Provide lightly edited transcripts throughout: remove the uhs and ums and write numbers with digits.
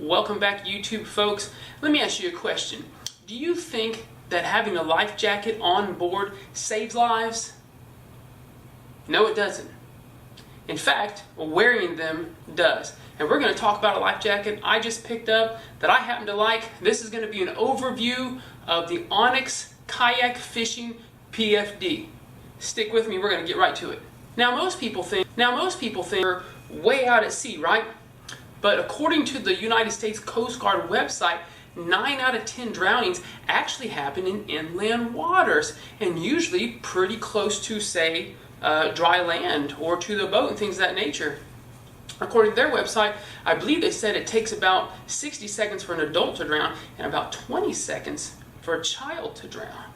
Welcome back, YouTube folks. Let me ask you a question. Do you think that having a life jacket on board saves lives? No, it doesn't. In fact, wearing them does. And we're going to talk about a life jacket I just picked up that I happen to like. This is going to be an overview of the Onyx Kayak Fishing PFD. Stick with me, we're going to get right to it. Now most people think we're way out at sea, right? But according to the United States Coast Guard website, 9 out of 10 drownings actually happen in inland waters, and usually pretty close to, say, dry land or to the boat and things of that nature. According to their website, I believe they said it takes about 60 seconds for an adult to drown and about 20 seconds for a child to drown.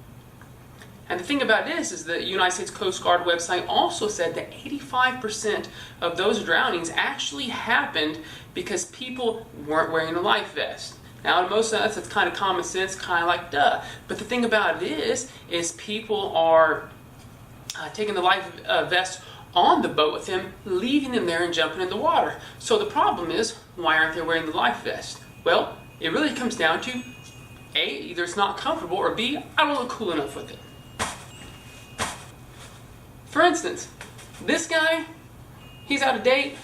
And the thing about this is the United States Coast Guard website also said that 85% of those drownings actually happened because people weren't wearing a life vest. Now, in most of us, it's kind of common sense, kind of like duh. But the thing about it is people are taking the life vest on the boat with them, leaving them there and jumping in the water. So the problem is, why aren't they wearing the life vest? Well, it really comes down to A, either it's not comfortable, or B, I don't look cool enough with it. For instance, this guy, he's out of date,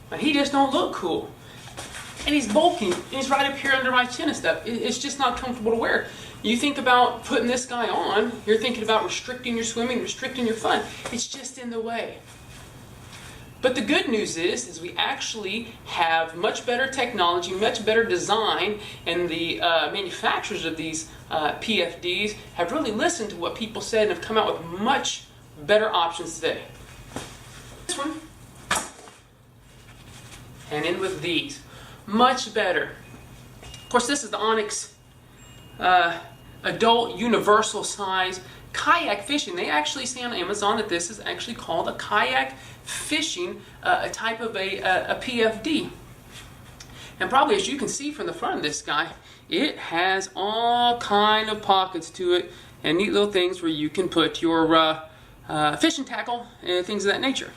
but he just don't look cool. And he's bulky, and he's right up here under my chin and stuff. It's just not comfortable to wear. You think about putting this guy on, you're thinking about restricting your swimming, restricting your fun. It's just in the way. But the good news is we actually have much better technology, much better design, and the manufacturers of these PFDs have really listened to what people said and have come out with much better options today. This one, and in with these. Much better. Of course, this is the Onyx adult universal size kayak fishing. They actually say on Amazon that this is actually called a kayak fishing, a type of a PFD. And probably as you can see from the front of this guy, it has all kind of pockets to it and neat little things where you can put your fishing tackle and things of that nature.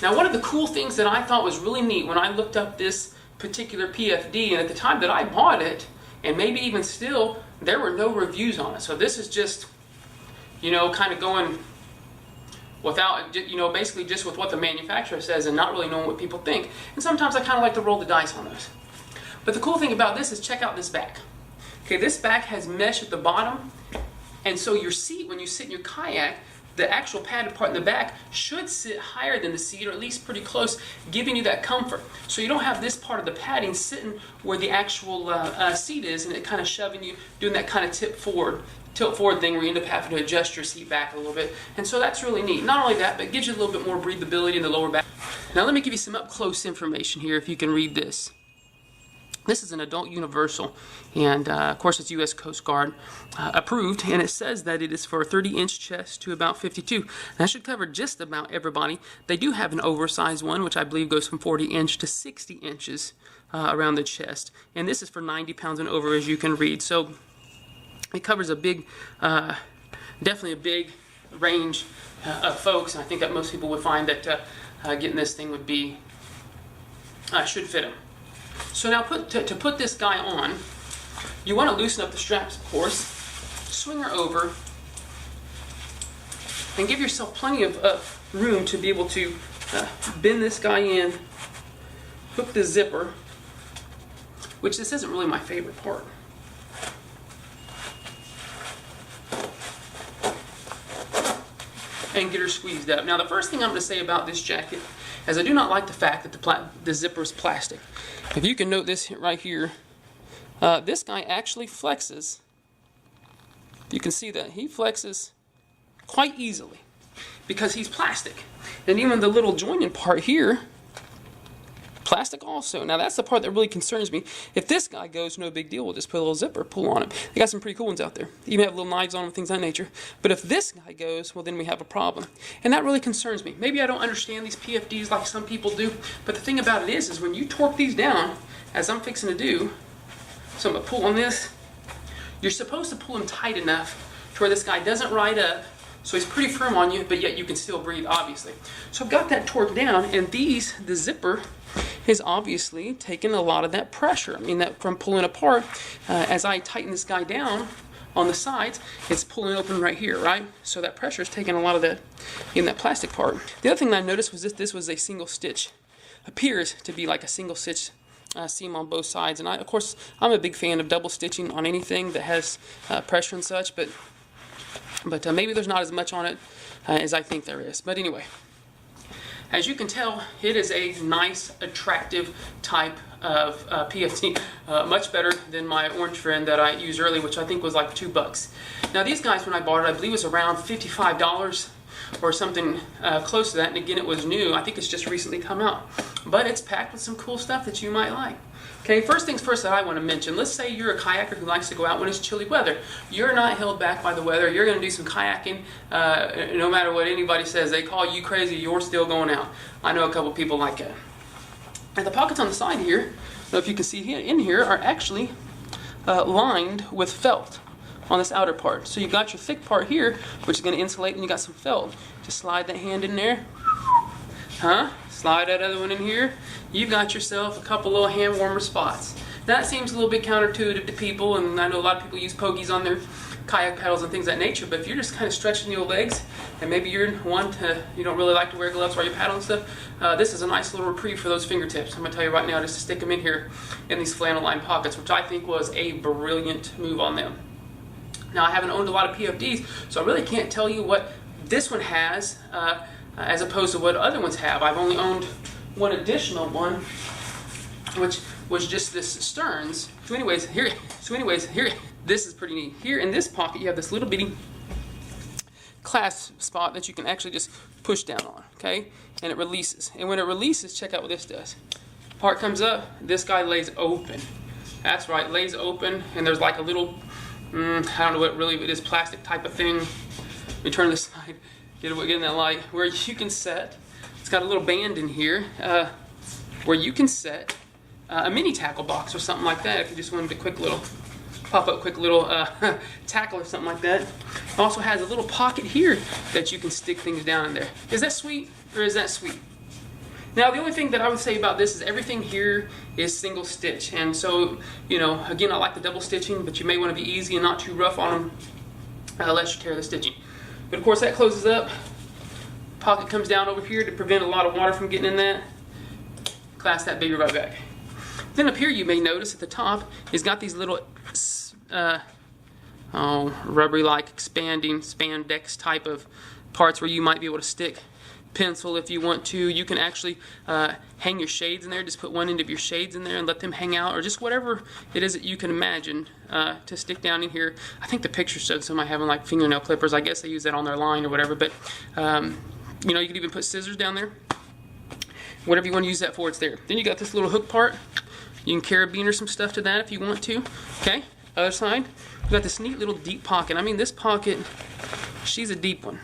Now, one of the cool things that I thought was really neat when I looked up this particular PFD, and at the time that I bought it, and maybe even still, there were no reviews on it. So this is just, kind of going without, basically just with what the manufacturer says and not really knowing what people think. And sometimes I kind of like to roll the dice on those. But the cool thing about this is check out this back. Okay, this back has mesh at the bottom, and so your seat, when you sit in your kayak, the actual padded part in the back should sit higher than the seat, or at least pretty close, giving you that comfort. So you don't have this part of the padding sitting where the actual seat is, and it kind of shoving you, doing that kind of tilt forward thing where you end up having to adjust your seat back a little bit. And so that's really neat. Not only that, but it gives you a little bit more breathability in the lower back. Now let me give you some up-close information here if you can read this. This is an adult universal, and of course it's U.S. Coast Guard approved, and it says that it is for a 30-inch chest to about 52. That should cover just about everybody. They do have an oversized one, which I believe goes from 40-inch to 60 inches around the chest, and this is for 90 pounds and over, as you can read. So it covers a big, definitely a big range of folks, and I think that most people would find that getting this thing would be, should fit them. So now to put this guy on, you want to loosen up the straps, of course, swing her over, and give yourself plenty of room to be able to bend this guy in, hook the zipper, which this isn't really my favorite part. And get her squeezed up. Now the first thing I'm going to say about this jacket is I do not like the fact that the zipper is plastic. If you can note this right here, this guy actually flexes. You can see that he flexes quite easily because he's plastic. And even the little joining part here, plastic also. Now that's the part that really concerns me. If this guy goes, no big deal, we'll just put a little zipper pull on it. They got some pretty cool ones out there. Even have little knives on them, things of that nature. But if this guy goes, well then we have a problem. And that really concerns me. Maybe I don't understand these PFDs like some people do, but the thing about it is when you torque these down, as I'm fixing to do, so I'm going to pull on this, you're supposed to pull them tight enough to where this guy doesn't ride up So he's pretty firm on you, but yet you can still breathe, obviously. So I've got that torqued down, and the zipper is obviously taking a lot of that pressure. I mean, that from pulling apart, as I tighten this guy down on the sides, it's pulling open right here, right? So that pressure is taking a lot of that in that plastic part. The other thing that I noticed was this was a single stitch. Appears to be like a single stitch seam on both sides. And of course, I'm a big fan of double stitching on anything that has pressure and such, but maybe there's not as much on it as I think there is. But anyway, as you can tell, it is a nice, attractive type of PFD, much better than my orange friend that I used earlier, which I think was like $2. Now these guys, when I bought it, I believe it was around $55 or something close to that. And again, it was new. I think it's just recently come out. But it's packed with some cool stuff that you might like. Okay, first things first that I want to mention, let's say you're a kayaker who likes to go out when it's chilly weather. You're not held back by the weather. You're going to do some kayaking no matter what anybody says. They call you crazy, you're still going out. I know a couple people like that. And the pockets on the side here, I don't know if you can see here, in here, are actually lined with felt on this outer part. So you've got your thick part here, which is going to insulate, and you got some felt. Just slide that hand in there. Slide that other one in here. You've got yourself a couple little hand warmer spots. That seems a little bit counterintuitive to people, and I know a lot of people use pokies on their kayak pedals and things of that nature, but if you're just kind of stretching your legs, and maybe you're you don't really like to wear gloves while you're paddling and stuff, this is a nice little reprieve for those fingertips. I'm going to tell you right now, just to stick them in here in these flannel lined pockets, which I think was a brilliant move on them. Now, I haven't owned a lot of PFDs, so I really can't tell you what this one has as opposed to what other ones have. I've only owned one additional one, which was just this Stearns. So anyways, here, this is pretty neat. Here in this pocket, you have this little bitty clasp spot that you can actually just push down on, okay? And it releases. And when it releases, check out what this does. Part comes up, this guy lays open. That's right, lays open, and there's like a little, I don't know what really it is, plastic type of thing. Let me turn this side, get in that light, where you can set, it's got a little band in here, where you can set a mini tackle box or something like that if you just wanted a quick little, pop-up quick little tackle or something like that. It also has a little pocket here that you can stick things down in there. Is that sweet, or is that sweet? Now, the only thing that I would say about this is everything here is single stitch. And so, you know, again, I like the double stitching, but you may want to be easy and not too rough on them unless you tear the stitching. But of course, that closes up. Pocket comes down over here to prevent a lot of water from getting in that. Clasp that baby right back. Then up here, you may notice at the top, it's got these little rubbery-like expanding spandex type of parts where you might be able to stick pencil if you want to. You can actually hang your shades in there. Just put one end of your shades in there and let them hang out, or just whatever it is that you can imagine to stick down in here. I think the picture showed somebody having like fingernail clippers. I guess they use that on their line or whatever, but you know, you can even put scissors down there. Whatever you want to use that for, it's there. Then you got this little hook part. You can carabiner some stuff to that if you want to. Okay, other side. You got this neat little deep pocket. I mean, this pocket, she's a deep one.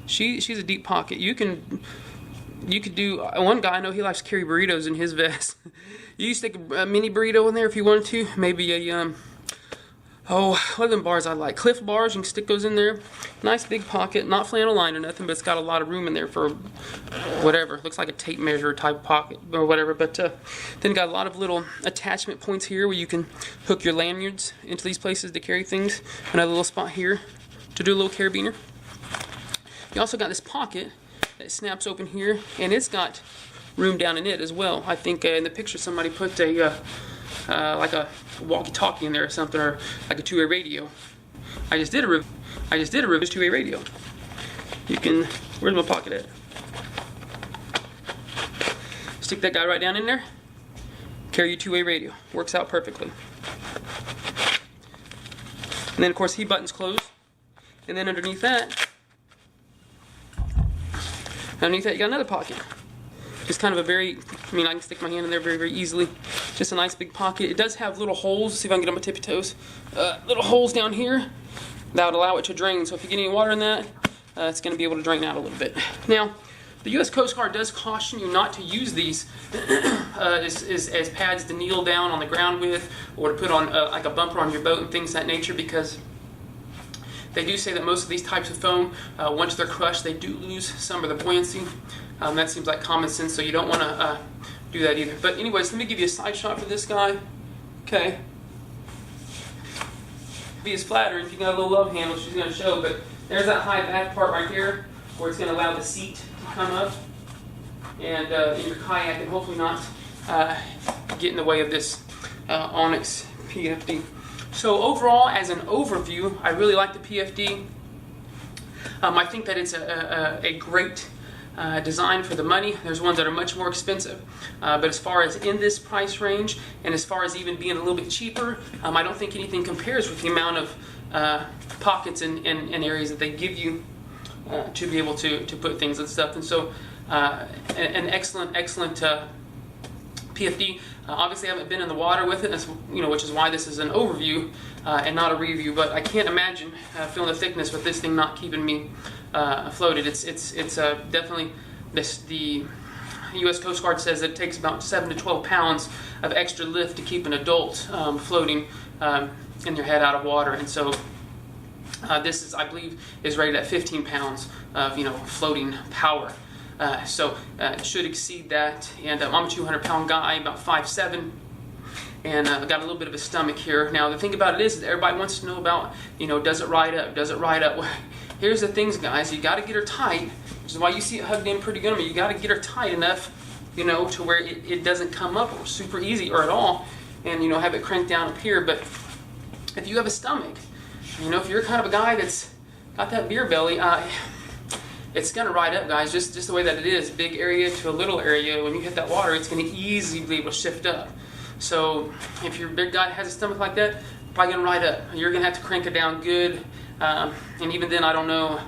She's a deep pocket. You could do, one guy I know, he likes to carry burritos in his vest. You stick a mini burrito in there if you wanted to. Maybe a what are them bars I like? Cliff bars. You can stick those in there. Nice big pocket, not flannel lined or nothing, but it's got a lot of room in there for whatever. Looks like a tape measure type of pocket or whatever. But then got a lot of little attachment points here where you can hook your lanyards into these places to carry things. Another little spot here to do a little carabiner. You also got this pocket that snaps open here, and it's got room down in it as well. I think in the picture somebody put a like a walkie-talkie in there or something, or like a two-way radio. I just did a review. Two-way radio. You can. Where's my pocket at? Stick that guy right down in there. Carry your two-way radio. Works out perfectly. And then of course heat buttons close. And then underneath that you got another pocket. Just kind of a very, I mean, I can stick my hand in there very, very easily. Just a nice big pocket. It does have little holes. See if I can get on my tippy toes. Little holes down here that would allow it to drain. So if you get any water in that, it's going to be able to drain out a little bit. Now, the U.S. Coast Guard does caution you not to use these as pads to kneel down on the ground with, or to put on like a bumper on your boat and things of that nature, because They do say that most of these types of foam, once they're crushed, they do lose some of the buoyancy. That seems like common sense, so you don't want to do that either. But anyways, let me give you a side shot for this guy. Okay. Be as flattering if you got a little love handle, she's going to show, but there's that high back part right here where it's going to allow the seat to come up and in your kayak and hopefully not get in the way of this Onyx PFD. So overall, as an overview, I really like the PFD. I think that it's a great design for the money. There's ones that are much more expensive, but as far as in this price range and as far as even being a little bit cheaper, I don't think anything compares with the amount of pockets and areas that they give you to be able to put things and stuff. And so an excellent PFD. Obviously, I haven't been in the water with it, which is why this is an overview and not a review. But I can't imagine feeling the thickness with this thing not keeping me floated. It's definitely the U.S. Coast Guard says it takes about 7 to 12 pounds of extra lift to keep an adult floating in their head out of water, and so this is, I believe, is rated at 15 pounds of floating power. So it should exceed that, and I'm a 200-pound guy, about 5'7", and I've got a little bit of a stomach here. Now the thing about it is that everybody wants to know about, does it ride up? Does it ride up? Well, here's the things, guys. You got to get her tight, which is why you see it hugged in pretty good on me. You got to get her tight enough, to where it doesn't come up super easy or at all, and have it cranked down up here. But if you have a stomach, if you're kind of a guy that's got that beer belly, it's going to ride up, guys, just the way that it is. Big area to a little area, when you hit that water, it's going to easily be able to shift up. So if your big guy has a stomach like that, probably going to ride up. You're going to have to crank it down good, and even then I don't know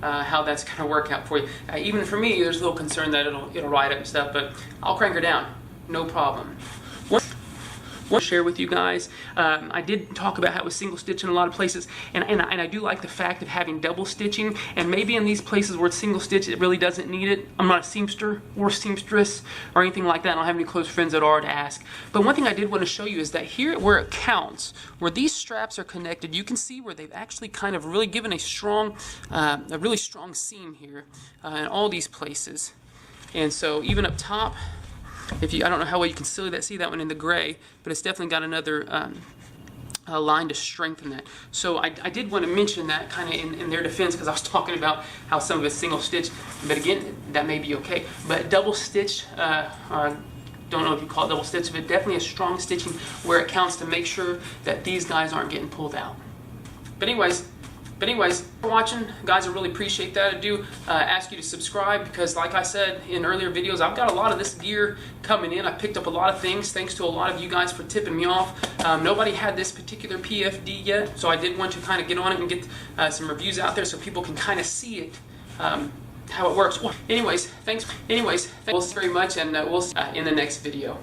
how that's going to work out for you. Even for me, there's a little concern that it'll ride up and stuff, but I'll crank her down, no problem. Want to share with you guys, I did talk about how it was single stitch in a lot of places, and I do like the fact of having double stitching, and maybe in these places where it's single stitch it really doesn't need it. I'm not a seamster or seamstress or anything like that. I don't have any close friends that are to ask, but one thing I did want to show you is that here where it counts, where these straps are connected, you can see where they've actually kind of really given a really strong seam here in all these places. And so even up top, I don't know how well you can see that one in the gray, but it's definitely got another line to strengthen that. So I did want to mention that kind of in their defense, because I was talking about how some of it's single stitch, but again, that may be okay. But double stitch, don't know if you call it double stitch, but definitely a strong stitching where it counts to make sure that these guys aren't getting pulled out. But anyways, for watching, guys, I really appreciate that. I do ask you to subscribe, because like I said in earlier videos, I've got a lot of this gear coming in. I picked up a lot of things thanks to a lot of you guys for tipping me off. Nobody had this particular PFD yet, so I did want to kind of get on it and get some reviews out there so people can kind of see it, how it works. Anyways, thanks very much, and we'll see you in the next video.